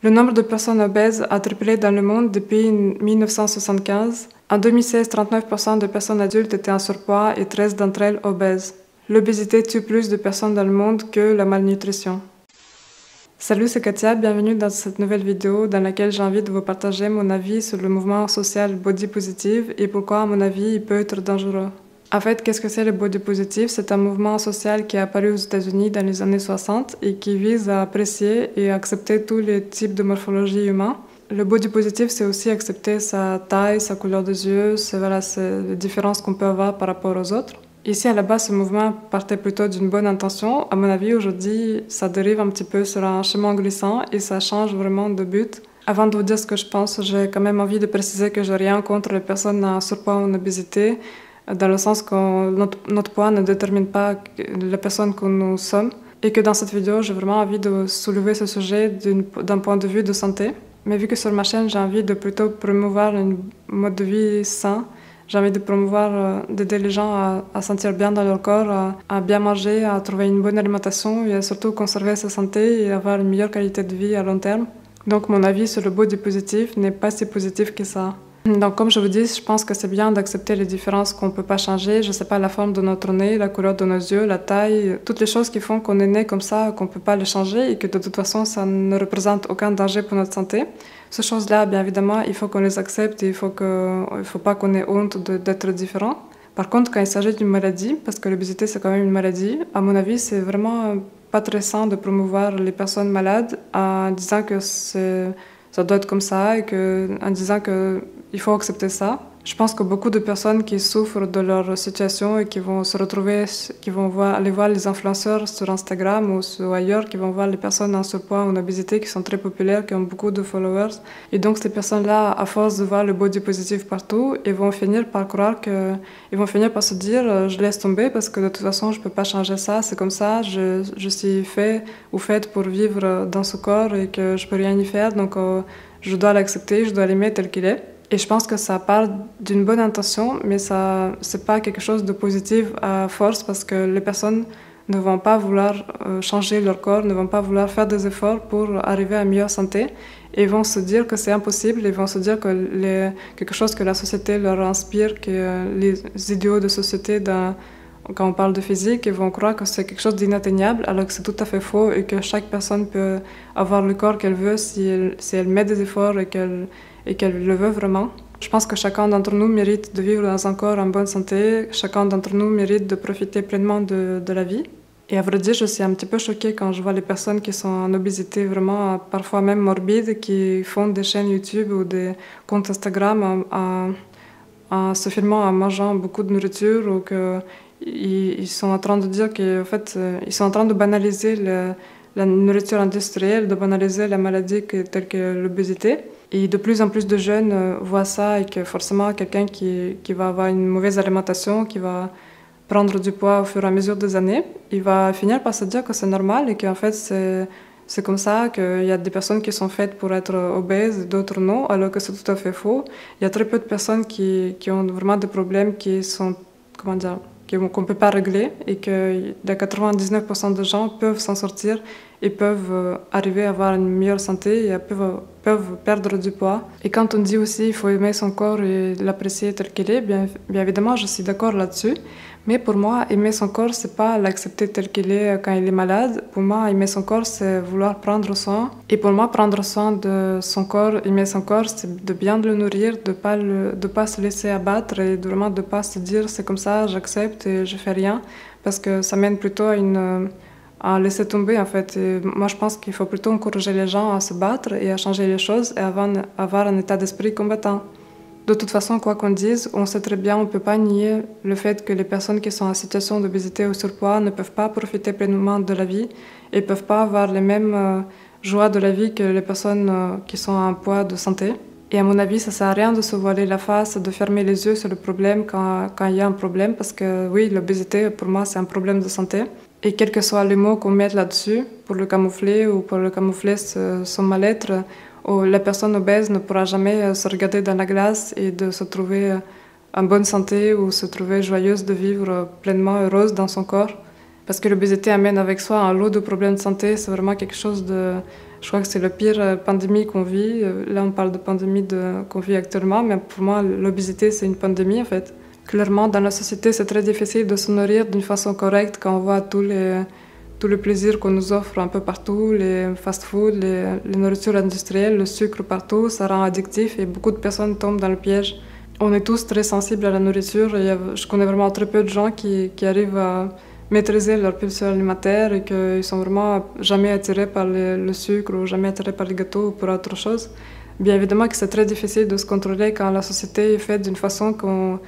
Le nombre de personnes obèses a triplé dans le monde depuis 1975. En 2016, 39% de personnes adultes étaient en surpoids et 13 d'entre elles obèses. L'obésité tue plus de personnes dans le monde que la malnutrition. Salut, c'est Katia, bienvenue dans cette nouvelle vidéo dans laquelle j'ai envie de vous partager mon avis sur le mouvement social body positive et pourquoi, à mon avis, il peut être dangereux. En fait, qu'est-ce que c'est le body positive? C'est un mouvement social qui est apparu aux États-Unis dans les années 60 et qui vise à apprécier et à accepter tous les types de morphologie humains. Le body positive, c'est aussi accepter sa taille, sa couleur des yeux, c'est les différences qu'on peut avoir par rapport aux autres. Ici, à la base, ce mouvement partait plutôt d'une bonne intention. À mon avis, aujourd'hui, ça dérive un petit peu sur un chemin glissant et ça change vraiment de but. Avant de vous dire ce que je pense, j'ai quand même envie de préciser que je n'ai rien contre les personnes en surpoids ou en obésité, dans le sens que notre poids ne détermine pas la personne que nous sommes. Et que dans cette vidéo, j'ai vraiment envie de soulever ce sujet d'un point de vue de santé. Mais vu que sur ma chaîne, j'ai envie de plutôt promouvoir un mode de vie sain, j'ai envie de promouvoir, d'aider les gens à sentir bien dans leur corps, à bien manger, à trouver une bonne alimentation et à surtout conserver sa santé et avoir une meilleure qualité de vie à long terme. Donc mon avis sur le body positif n'est pas si positif que ça. Donc comme je vous dis, je pense que c'est bien d'accepter les différences qu'on ne peut pas changer. Je ne sais pas, la forme de notre nez, la couleur de nos yeux, la taille, toutes les choses qui font qu'on est né comme ça, qu'on ne peut pas les changer et que de toute façon ça ne représente aucun danger pour notre santé. Ces choses-là, bien évidemment, il faut qu'on les accepte et il ne faut pas qu'on ait honte d'être différent. Par contre, quand il s'agit d'une maladie, parce que l'obésité c'est quand même une maladie, à mon avis c'est vraiment pas très sain de promouvoir les personnes malades en disant que ça doit être comme ça et en disant qu'il faut accepter ça. Je pense que beaucoup de personnes qui souffrent de leur situation et qui vont se retrouver, qui vont aller voir les influenceurs sur Instagram ou ailleurs, qui vont voir les personnes en surpoids ou en obésité qui sont très populaires, qui ont beaucoup de followers. Et donc ces personnes-là, à force de voir le body positif partout, ils vont finir par croire ils vont finir par se dire je laisse tomber parce que de toute façon je peux pas changer ça, c'est comme ça, je suis fait ou faite pour vivre dans ce corps et que je peux rien y faire, donc je dois l'accepter, je dois l'aimer tel qu'il est. Et je pense que ça part d'une bonne intention, mais c'est pas quelque chose de positif à force parce que les personnes ne vont pas vouloir changer leur corps, ne vont pas vouloir faire des efforts pour arriver à une meilleure santé. Et ils vont se dire que c'est impossible, ils vont se dire que quelque chose que la société leur inspire, que les idéaux de société, quand on parle de physique, ils vont croire que c'est quelque chose d'inatteignable, alors que c'est tout à fait faux et que chaque personne peut avoir le corps qu'elle veut si elle met des efforts et qu'elle le veut vraiment. Je pense que chacun d'entre nous mérite de vivre dans un corps en bonne santé, chacun d'entre nous mérite de profiter pleinement de la vie. Et à vrai dire, je suis un petit peu choquée quand je vois les personnes qui sont en obésité vraiment parfois même morbide, qui font des chaînes YouTube ou des comptes Instagram en se filmant en mangeant beaucoup de nourriture ou qu'ils sont en train de dire qu'en fait, ils sont en train de banaliser la nourriture industrielle, de banaliser la maladie telle que l'obésité. Et de plus en plus de jeunes voient ça et que forcément quelqu'un qui va avoir une mauvaise alimentation, qui va prendre du poids au fur et à mesure des années, il va finir par se dire que c'est normal et qu'en fait c'est comme ça, qu'il y a des personnes qui sont faites pour être obèses, d'autres non, alors que c'est tout à fait faux. Il y a très peu de personnes qui ont vraiment des problèmes qui sont, comment dire, qu'on ne peut pas régler et que 99% de gens peuvent s'en sortir et peuvent arriver à avoir une meilleure santé et peuvent perdre du poids. Et quand on dit aussi qu'il faut aimer son corps et l'apprécier tel qu'il est, bien évidemment, je suis d'accord là-dessus. Mais pour moi, aimer son corps, c'est pas l'accepter tel qu'il est quand il est malade. Pour moi, aimer son corps, c'est vouloir prendre soin. Et pour moi, prendre soin de son corps, aimer son corps, c'est de bien le nourrir, de pas se laisser abattre et vraiment de pas se dire c'est comme ça, j'accepte et je fais rien. Parce que ça mène plutôt à laisser tomber en fait. Et moi, je pense qu'il faut plutôt encourager les gens à se battre et à changer les choses et à avoir un état d'esprit combattant. De toute façon, quoi qu'on dise, on sait très bien, on ne peut pas nier le fait que les personnes qui sont en situation d'obésité ou surpoids ne peuvent pas profiter pleinement de la vie et ne peuvent pas avoir les mêmes joies de la vie que les personnes qui sont en poids de santé. Et à mon avis, ça ne sert à rien de se voiler la face, de fermer les yeux sur le problème quand il y a un problème, parce que oui, l'obésité, pour moi, c'est un problème de santé. Et quels que soient les mots qu'on mette là-dessus, pour le camoufler ou pour le camoufler son mal-être, la personne obèse ne pourra jamais se regarder dans la glace et de se trouver en bonne santé ou se trouver joyeuse de vivre pleinement heureuse dans son corps. Parce que l'obésité amène avec soi un lot de problèmes de santé, c'est vraiment quelque chose Je crois que c'est la pire pandémie qu'on vit. Là, on parle de pandémie qu'on vit actuellement, mais pour moi, l'obésité, c'est une pandémie en fait. Clairement, dans la société, c'est très difficile de se nourrir d'une façon correcte quand on voit tous les plaisirs qu'on nous offre un peu partout, les fast-food, les nourritures industrielles, le sucre partout, ça rend addictif et beaucoup de personnes tombent dans le piège. On est tous très sensibles à la nourriture et je connais vraiment très peu de gens qui arrivent à maîtriser leur pulsion alimentaire et qu'ils sont vraiment jamais attirés par le sucre ou jamais attirés par les gâteaux ou pour autre chose. Bien évidemment que c'est très difficile de se contrôler quand la société est faite d'une façon comment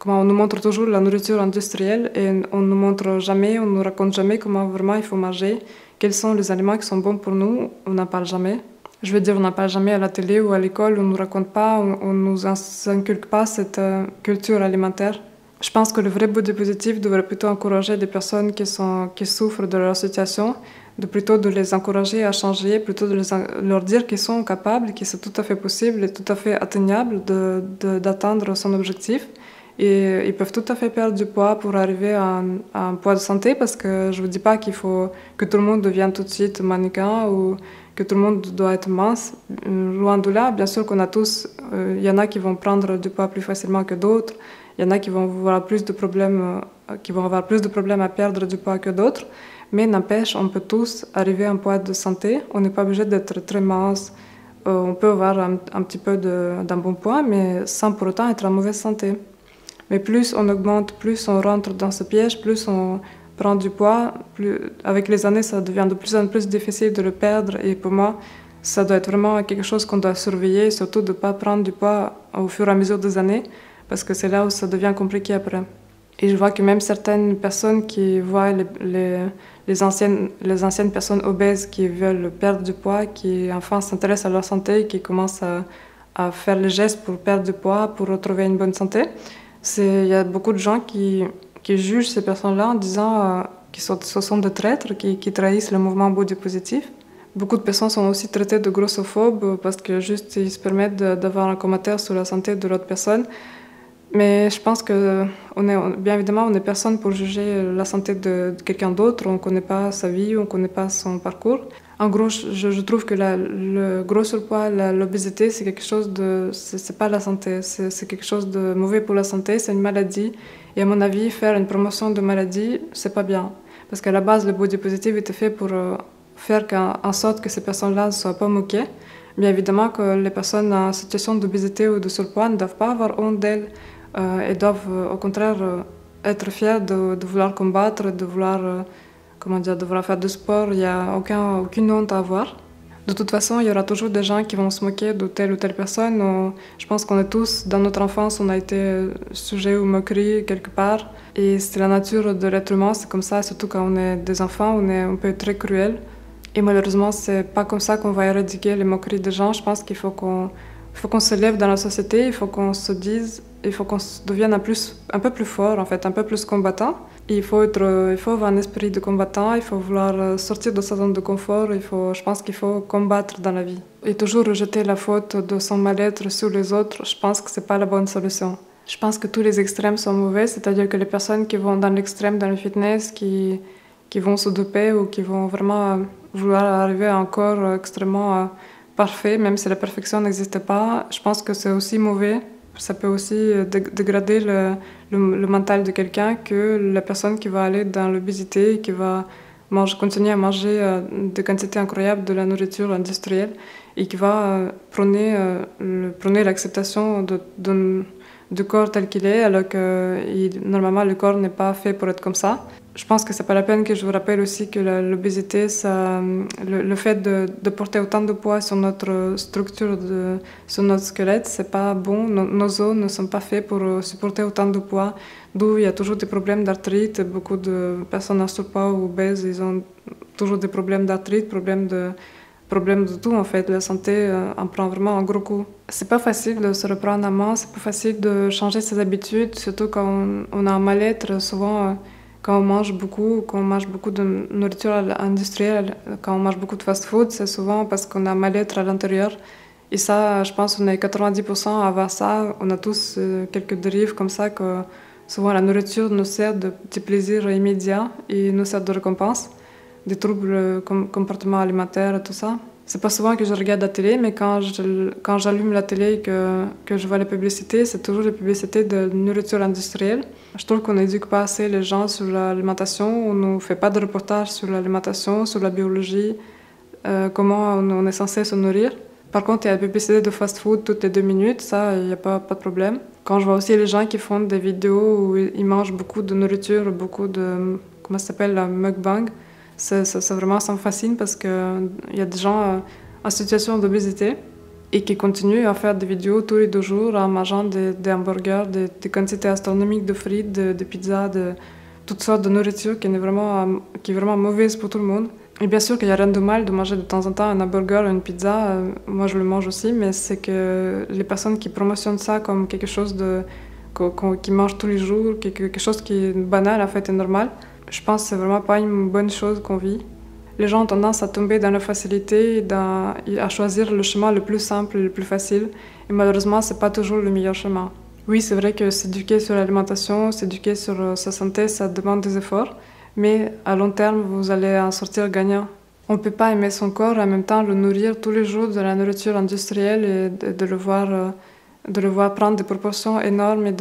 on nous montre toujours la nourriture industrielle et on nous montre jamais, on nous raconte jamais comment vraiment il faut manger, quels sont les aliments qui sont bons pour nous, on n'en parle jamais. Je veux dire, on n'en parle jamais à la télé ou à l'école, on ne nous raconte pas, on ne nous inculque pas cette culture alimentaire. Je pense que le vrai body positif devrait plutôt encourager des personnes qui souffrent de leur situation, plutôt de les encourager à changer, plutôt de leur dire qu'ils sont capables, que c'est tout à fait possible et tout à fait atteignable d'atteindre son objectif. Et ils peuvent tout à fait perdre du poids pour arriver à un poids de santé, parce que je ne vous dis pas qu'il faut que tout le monde devienne tout de suite mannequin ou que tout le monde doit être mince. Loin de là, bien sûr qu'on a tous, il y en a qui vont prendre du poids plus facilement que d'autres, il y en a qui vont avoir plus de problèmes, à perdre du poids que d'autres, mais n'empêche, on peut tous arriver à un poids de santé, on n'est pas obligé d'être très mince, on peut avoir un petit peu d'un bon poids, mais sans pour autant être en mauvaise santé. Mais plus on augmente, plus on rentre dans ce piège, plus on prend du poids, avec les années, ça devient de plus en plus difficile de le perdre. Et pour moi, ça doit être vraiment quelque chose qu'on doit surveiller, surtout de ne pas prendre du poids au fur et à mesure des années, parce que c'est là où ça devient compliqué après. Et je vois que même certaines personnes qui voient les anciennes personnes obèses qui veulent perdre du poids, qui enfin s'intéressent à leur santé, qui commencent à faire les gestes pour perdre du poids, pour retrouver une bonne santé, il y a beaucoup de gens qui jugent ces personnes-là en disant qu'ils sont des traîtres, qui trahissent le mouvement body positif. Beaucoup de personnes sont aussi traitées de grossophobes parce que juste ils se permettent d'avoir un commentaire sur la santé de l'autre personne. Mais je pense que bien évidemment, on n'est personne pour juger la santé de quelqu'un d'autre. On ne connaît pas sa vie, on ne connaît pas son parcours. En gros, je trouve que le gros surpoids, l'obésité, c'est quelque chose c'est pas la santé, c'est quelque chose de mauvais pour la santé, c'est une maladie. Et à mon avis, faire une promotion de maladie, c'est pas bien. Parce qu'à la base, le body positive était fait pour faire en sorte que ces personnes-là ne soient pas moquées. Bien évidemment que les personnes en situation d'obésité ou de surpoids ne doivent pas avoir honte d'elles et doivent au contraire être fiers de vouloir combattre, de vouloir faire du sport. Il n'y a aucune honte à avoir. De toute façon, il y aura toujours des gens qui vont se moquer de telle ou telle personne. Je pense qu'on est tous, dans notre enfance, on a été sujet aux moqueries quelque part. Et c'est la nature de l'être humain, c'est comme ça, surtout quand on est des enfants, on peut être très cruel. Et malheureusement, c'est pas comme ça qu'on va éradiquer les moqueries des gens. Je pense qu'il faut qu'on se lève dans la société, il faut qu'on se dise, il faut qu'on devienne un peu plus fort, en fait, un peu plus combattant. Et il faut avoir un esprit de combattant, il faut vouloir sortir de sa zone de confort, je pense qu'il faut combattre dans la vie. Et toujours rejeter la faute de son mal-être sur les autres, je pense que c'est pas la bonne solution. Je pense que tous les extrêmes sont mauvais, c'est-à-dire que les personnes qui vont dans l'extrême dans le fitness, qui vont se doper ou qui vont vraiment vouloir arriver à un corps extrêmement parfait, même si la perfection n'existe pas, je pense que c'est aussi mauvais. Ça peut aussi dégrader le mental de quelqu'un que la personne qui va aller dans l'obésité, qui va continuer à manger des quantités incroyables de la nourriture industrielle et qui va prôner l'acceptation du corps tel qu'il est, alors que normalement le corps n'est pas fait pour être comme ça. Je pense que c'est pas la peine que je vous rappelle aussi que l'obésité, le fait de porter autant de poids sur notre structure, sur notre squelette, c'est pas bon. Nos os ne sont pas faits pour supporter autant de poids, d'où il y a toujours des problèmes d'arthrite. Beaucoup de personnes en surpoids ou obèses, ils ont toujours des problèmes d'arthrite, problèmes de tout en fait. La santé en prend vraiment un gros coup. C'est pas facile de se reprendre en main, c'est pas facile de changer ses habitudes, surtout quand on a un mal-être. Souvent, quand on mange beaucoup de nourriture industrielle, quand on mange beaucoup de fast-food, c'est souvent parce qu'on a un mal-être à l'intérieur. Et ça, je pense qu'on est 90% à avoir ça. On a tous quelques dérives comme ça, que souvent la nourriture nous sert de petit plaisir immédiat et nous sert de récompense. des troubles comme comportement alimentaire et tout ça. C'est pas souvent que je regarde la télé, mais quand j'allume la télé et que je vois les publicités, c'est toujours les publicités de nourriture industrielle. Je trouve qu'on n'éduque pas assez les gens sur l'alimentation, on ne fait pas de reportage sur l'alimentation, sur la biologie, comment on est censé se nourrir. Par contre, il y a la publicité de fast-food toutes les 2 minutes, ça, il n'y a pas de problème. Quand je vois aussi les gens qui font des vidéos où ils mangent beaucoup de nourriture, beaucoup de, comment ça s'appelle, la mukbang, vraiment, ça me fascine parce qu'il y a des gens en situation d'obésité et qui continuent à faire des vidéos tous les 2 jours en mangeant des hamburgers, des quantités astronomiques de frites, de pizzas, de toutes sortes de nourriture qui est vraiment mauvaise pour tout le monde. Et bien sûr qu'il n'y a rien de mal de manger de temps en temps un hamburger ou une pizza, moi je le mange aussi, mais c'est que les personnes qui promotionnent ça comme quelque chose qu'ils mangent tous les jours, quelque chose qui est banal en fait et normal, je pense que c'est vraiment pas une bonne chose qu'on vit. Les gens ont tendance à tomber dans la facilité et à choisir le chemin le plus simple et le plus facile. Et malheureusement, c'est pas toujours le meilleur chemin. Oui, c'est vrai que s'éduquer sur l'alimentation, s'éduquer sur sa santé, ça demande des efforts. Mais à long terme, vous allez en sortir gagnant. On ne peut pas aimer son corps et en même temps le nourrir tous les jours de la nourriture industrielle et de le voir prendre des proportions énormes et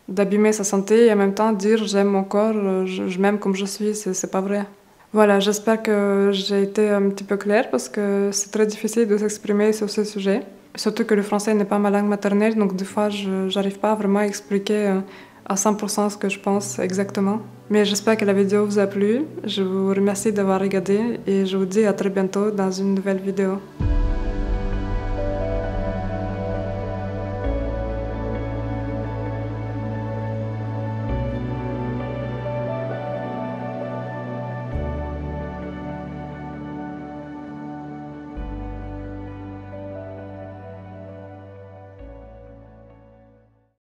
d'abîmer sa santé et en même temps dire j'aime mon corps, je m'aime comme je suis, c'est pas vrai. Voilà, j'espère que j'ai été un petit peu claire parce que c'est très difficile de s'exprimer sur ce sujet. Surtout que le français n'est pas ma langue maternelle, donc des fois je n'arrive pas vraiment à expliquer à 100% ce que je pense exactement. Mais j'espère que la vidéo vous a plu. Je vous remercie d'avoir regardé et je vous dis à très bientôt dans une nouvelle vidéo.